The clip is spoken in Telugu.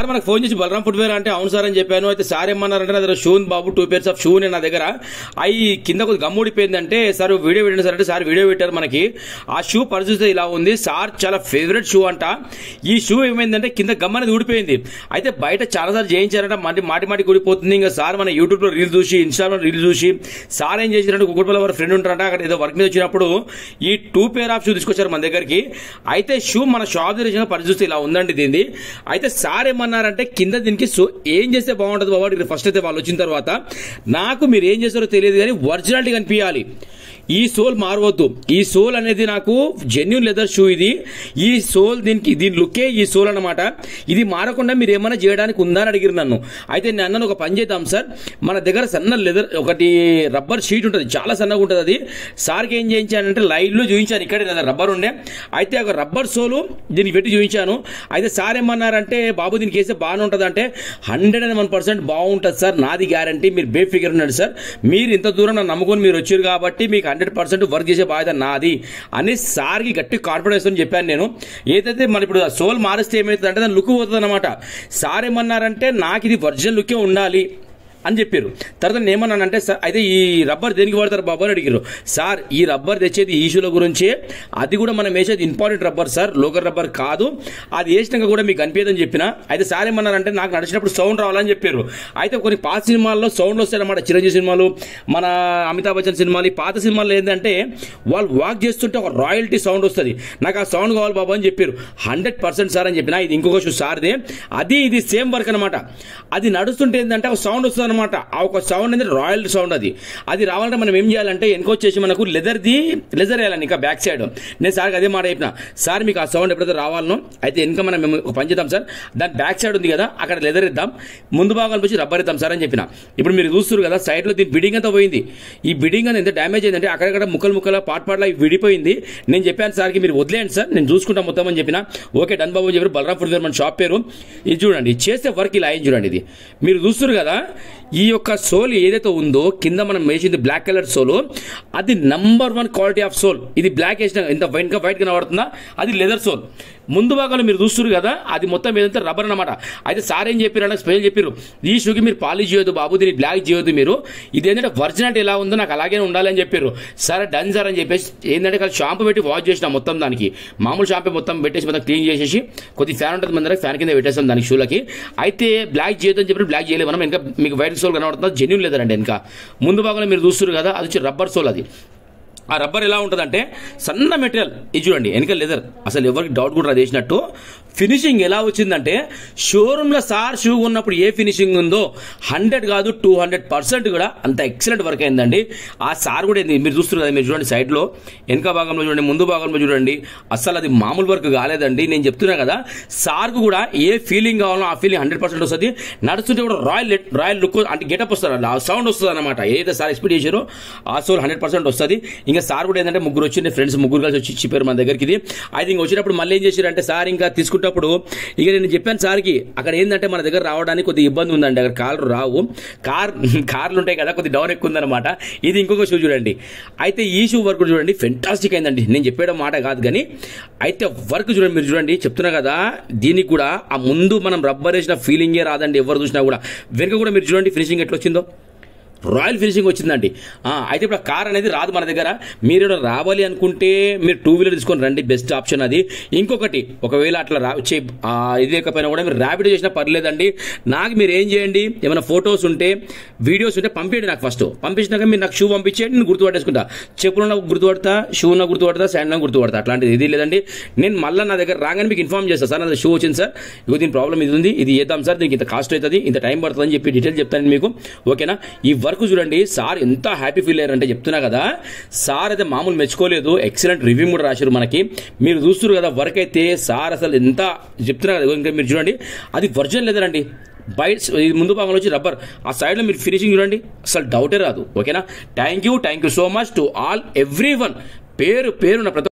మనకు ఫోన్ చేసి బలరాం ఫుట్వేర్ అంటే అవును సార్ అని చెప్పాను. అయితే సార్ ఏమన్నారంటే నా దగ్గర shoe Babu 2 pairs of shoe నా దగ్గర అవి కింద కొద్ది గమ్ముడిపోయిందంటే సార్ వీడియో పెట్టండి సార్ అంటే సార్ వీడియో పెట్టారు. మనకి ఆ షూ పరిస్థితి ఇలా ఉంది సార్, చాలా ఫేవరెట్ షూ అంట. ఈ షూ ఏమైందంటే కింద గమ్ అనేది ఊడిపోయింది. అయితే బయట చాలా సార్లు చేయించారంట, మాటి ఊడిపోతుంది. ఇంకా సార్ మన యూట్యూబ్ లో రీల్ చూసి ఇన్స్టాలో రీల్ చూసి సార్ ఏం చేశారంటే కుక్కడపల్లి వారి ఫ్రెండ్ ఉంటారంట, అక్కడ ఏదో వర్క్ మీద వచ్చినప్పుడు ఈ 2 pair ఆఫ్ షూ తీసుకొచ్చారు మన దగ్గరికి. అయితే షూ మన షాప్ దగ్గర పరిస్థితి ఇలా ఉందండి దీన్ని. అయితే సార్ ఏమన్నారంటే కింద దీనికి ఏం చేస్తే బాగుంటుంది బాబా, ఫస్ట్ అయితే వాళ్ళు వచ్చిన తర్వాత నాకు మీరు ఏం చేస్తారో తెలియదు కానీ ఒరిజినాలిటీ కనిపించాలి, ఈ సోల్ మారవద్దు. ఈ సోల్ అనేది నాకు జెన్యూన్ లెదర్ షూ ఇది. ఈ సోల్ దీని లుక్కే ఈ సోల్ అన్నమాట. ఇది మారకుండా మీరు ఏమైనా చేయడానికి ఉందా అని అడిగిరు నన్ను. అయితే నేను అన్నాను ఒక పని చేద్దాం సార్, మన దగ్గర సన్న లెదర్ ఒకటి రబ్బర్ షీట్ ఉంటుంది, చాలా సన్నగా ఉంటుంది. అది సార్కి ఏం చేయించానంటే లైవ్ లో చూపించాను, ఇక్కడ రబ్బర్ ఉండే. అయితే ఒక రబ్బర్ సోలు దీనికి పెట్టి చూపించాను. అయితే సార్ ఏమన్నారంటే బాబు దీనికి వేస్తే బాగానే ఉంటుంది అంటే 101% బాగుంటుంది సార్, నాది గ్యారంటీ, మీరు బేఫికర్ ఉన్నాడు సార్, మీరు ఇంత దూరం నన్ను నమ్ముకొని మీరు వచ్చారు కాబట్టి మీకు 100% వర్క్ చేసే బాధ్యత నాది అని సార్కి గట్టి కాన్ఫిడెన్స్ అని చెప్పాను నేను. ఏదైతే మన ఇప్పుడు సోల్ మారిస్తే ఏమవుతుంది అంటే దాని లుక్ పోతుంది అనమాట. సార్ ఏమన్నారంటే నాకు ఇది ఒరిజినల్ లుక్కే ఉండాలి అని చెప్పారు. తర్వాత నేను ఏమన్నానంటే సార్ అయితే ఈ రబ్బర్ దేనికి వాడతారు బాబు అని అడిగారు. సార్ ఈ రబ్బర్ తెచ్చేది ఈ షూల గురించి, అది కూడా మనం వేసేది important rubber sir, local rubber కాదు, అది వేసినాక కూడా మీకు అనిపించదని చెప్పిన. అయితే సార్ ఏమన్నారంటే నాకు నడిచినప్పుడు సౌండ్ రావాలని చెప్పారు. అయితే కొన్ని పాత సినిమాల్లో సౌండ్ వస్తాయన్నమాట, చిరంజీవి సినిమాలు, మన అమితాబ్ బచ్చన్ సినిమాలు, ఈ పాత సినిమాల్లో ఏంటంటే వాళ్ళు వాక్ చేస్తుంటే ఒక రాయల్టీ సౌండ్ వస్తుంది, నాకు ఆ సౌండ్ కావాలి బాబు అని చెప్పారు. 100% సార్ అని చెప్పిన. ఇది ఇంకొక షూ సార్దే, అది ఇది సేమ్ వర్క్ అనమాట. అది నడుస్తుంటే ఏంటంటే ఒక సౌండ్ వస్తుంది అనమాట. ఆ ఒక సౌండ్ అనేది రాయల్ సౌండ్. అది రావాలంటే మనం ఏం చేయాలంటే వెనకొచ్చేసి మనకు లెదర్ వేయాలని ఇంకా బ్యాక్ సైడ్. నేను సార్కి అదే మాట చెప్పిన, సార్ మీకు ఆ సౌండ్ ఎప్పుడైతే రావాలనో అయితే వెనక మనం ఒక పని చేద్దాం సార్, దాని బ్యాక్ సైడ్ ఉంది కదా అక్కడ లెదర్ ఇద్దాం, ముందు భాగాలు వచ్చి రబ్బర్ ఇద్దాం సార్ అని చెప్పిన. ఇప్పుడు మీరు చూస్తారు కదా సైడ్ లో దీని బిడింగ్ అంతా పోయింది. ఈ బిడింగ్ అనేది ఎంత డ్యామేజ్ అయిందంటే అక్కడక్కడ ముక్కలు పాట్లా విడిపోయింది. నేను చెప్పాను సార్కి మీరు వదిలేయండి సార్ నేను చూసుకుంటా మొత్తం అని చెప్పిన. ఓకే డన్ బాబు చెప్పారు. బలరాం ఫుట్వేర్ మన షాప్ పేరు. ఇది చూడండి చేస్తే వర్క్ ఇలా అయింది చూడండి. ఇది మీరు చూస్తారు కదా ఈ యొక్క సోల్ ఏదైతే ఉందో కింద మనం వేసింది బ్లాక్ కలర్ సోల్, అది నంబర్ 1 క్వాలిటీ ఆఫ్ సోల్. ఇది బ్లాక్ వేసిన ఇంత వైట్ గా కనబడుతుందా, అది లెదర్ సోల్. ముందు భాగంలో మీరు చూస్తారు కదా అది మొత్తం ఏదంటే రబ్బర్ అనమాట. అయితే సార్ ఏం చెప్పారు స్పెషల్ చెప్పారు, ఈ షూకి మీరు పాలిష్ చేయొద్దు బాబు, దీన్ని బ్లాక్ చేయొద్దు, మీరు ఇది ఏంటంటే ఒరిజినాలిటీ ఎలా ఉందో నాకు అలాగే ఉండాలి అని చెప్పారు. సరే డన్ సార్ అని చెప్పేసి ఏంటంటే షాంపూ పెట్టి వాష్ చేసిన మొత్తం దానికి, మామూలు షాంపూ మొత్తం పెట్టేసి మొత్తం క్లీన్ చేసేసి కొద్ది ఫ్యాన్ ఉంటుంది మన దగ్గర, ఫ్యాన్ కింద పెట్టేస్తాం దానికి షూలకి. అయితే బ్లాక్ చేయొద్దు అని చెప్పి బ్లాక్ చేయలేదు మనం. ఇంకా మీకు వైట్ సోల్ కనబడుతుంది, జెన్యూన్ లేదండి. ఇంకా ముందు భాగంలో మీరు చూస్తారు కదా అది వచ్చి రబ్బర్ సోల్. అది ఆ రబ్బర్ ఎలా ఉంటుందంటే సన్న మెటీరియల్. ఇది చూడండి వెనక లెదర్, అసలు ఎవరికి డౌట్ కూడా చేసినట్టు. ఫినిషింగ్ ఎలా వచ్చిందంటే షోరూమ్ లో సార్ షూ ఉన్నప్పుడు ఏ ఫినిషింగ్ ఉందో 100 కాదు 200% కూడా అంత ఎక్సలెంట్ వర్క్ అయిందండి. ఆ సార్ కూడా మీరు చూస్తున్నారు కదా, మీరు చూడండి సైడ్ లో వెనక భాగంలో చూడండి, ముందు భాగంలో చూడండి, అసలు అది మామూలు వర్క్ కాలేదండి. నేను చెప్తున్నా కదా సార్కు కూడా ఏ ఫీలింగ్ కావాలో ఆ ఫీలింగ్ 100% వస్తుంది. నడుస్తుంటే కూడా రాయల్ లుక్ అంటే గెటప్ వస్తుంది, ఆ సౌండ్ వస్తుంది అనమాట. ఏదైతే సార్ ఎక్స్పెక్ట్ చేశారో ఆ సోల్ 100% వస్తుంది. ఇంకా సార్ కూడా ఏంటంటే ముగ్గురు వచ్చింది ఫ్రెండ్స్, ముగ్గురు కలిసి వచ్చి చెప్పారు మన దగ్గరికి. ఇది అయితే ఇంక వచ్చినప్పుడు మళ్ళీ ఏం చేశారంటే సార్ ఇంకా తీసుకుంటప్పుడు ఇక నేను చెప్పాను సార్కి అక్కడ ఏంటంటే మన దగ్గర రావడానికి కొద్దిగా ఇబ్బంది ఉందండి, అక్కడ కార్లు రావు, కార్లు ఉంటాయి కదా కొద్ది డౌన్ ఎక్కువ ఉందన్నమాట. ఇది ఇంకొక షూ చూడండి. అయితే ఈ షూ వర్క్ చూడండి ఫెంటాస్టిక్ అయిందండి, నేను చెప్పేయడం మాట కాదు కానీ. అయితే వర్క్ చూడండి, మీరు చూడండి చెప్తున్నా కదా దీనికి కూడా ఆ ముందు మనం రబ్బర్ వేసిన ఫీలింగే రాదండి ఎవరు చూసినా కూడా. వెనుక కూడా మీరు చూడండి ఫినిషింగ్ ఎట్లా వచ్చిందో, రాయల్ ఫినిషింగ్ వచ్చిందండి. అయితే ఇప్పుడు కార్ అనేది రాదు మన దగ్గర. మీరు రావాలి అనుకుంటే మీరు 2 వీలర్ తీసుకొని రండి, బెస్ట్ ఆప్షన్ అది. ఇంకొకటి ఒకవేళ అట్లా ఇది లేకపోయినా కూడా మీరు ర్యాపిడ్ చేసినా పర్లేదండి. నాకు మీరు ఏం చేయండి, ఏమైనా ఫొటోస్ ఉంటే వీడియోస్ ఉంటే పంపించండి నాకు. ఫస్ట్ పంపించినాక మీరు నాకు షూ పంపించేయండి, నేను గుర్తుపట్టేసుకుంటా. చెప్పులున్నా గుర్తుపడతా, షూనా గుర్తుపడతా, శాండ్నా గుర్తుపడతా. అట్లాంటిది ఇది లేదండి. నేను మళ్ళీ నా దగ్గర రాగానే మీకు ఇన్ఫార్మ్ చేస్తాను, సార్ నా షూ వచ్చింది సార్, ఇగో దీని ప్రాబ్లం ఇది ఉంది, ఇది చేద్దాం సార్, దీనికి ఇంత కాస్ట్ అవుతుంది, ఇంత టైం పడుతుంది అని చెప్పి డీటెయిల్ చెప్తాను మీకు. ఓకేనా? ఈ వర్క్ చూడండి సార్ ఎంత హ్యాపీ ఫీల్ అయ్యారంటే చెప్తున్నా కదా, సార్ అయితే మామూలు మెచ్చుకోలేదు, ఎక్సలెంట్ రివ్యూ కూడా రాశారు మనకి. మీరు చూస్తున్నారు కదా వర్క్ అయితే సార్ అసలు ఎంత చెప్తున్నా కదా. ఇంకా మీరు చూడండి అది ఒరిజినల్ లేదండి, బయట ముందు భాగంలో వచ్చి రబ్బర్, ఆ సైడ్ లో మీరు ఫినిషింగ్ చూడండి అసలు డౌటే రాదు. ఓకేనా? Thank you so much to all every one. పేరు పేరున ప్రతి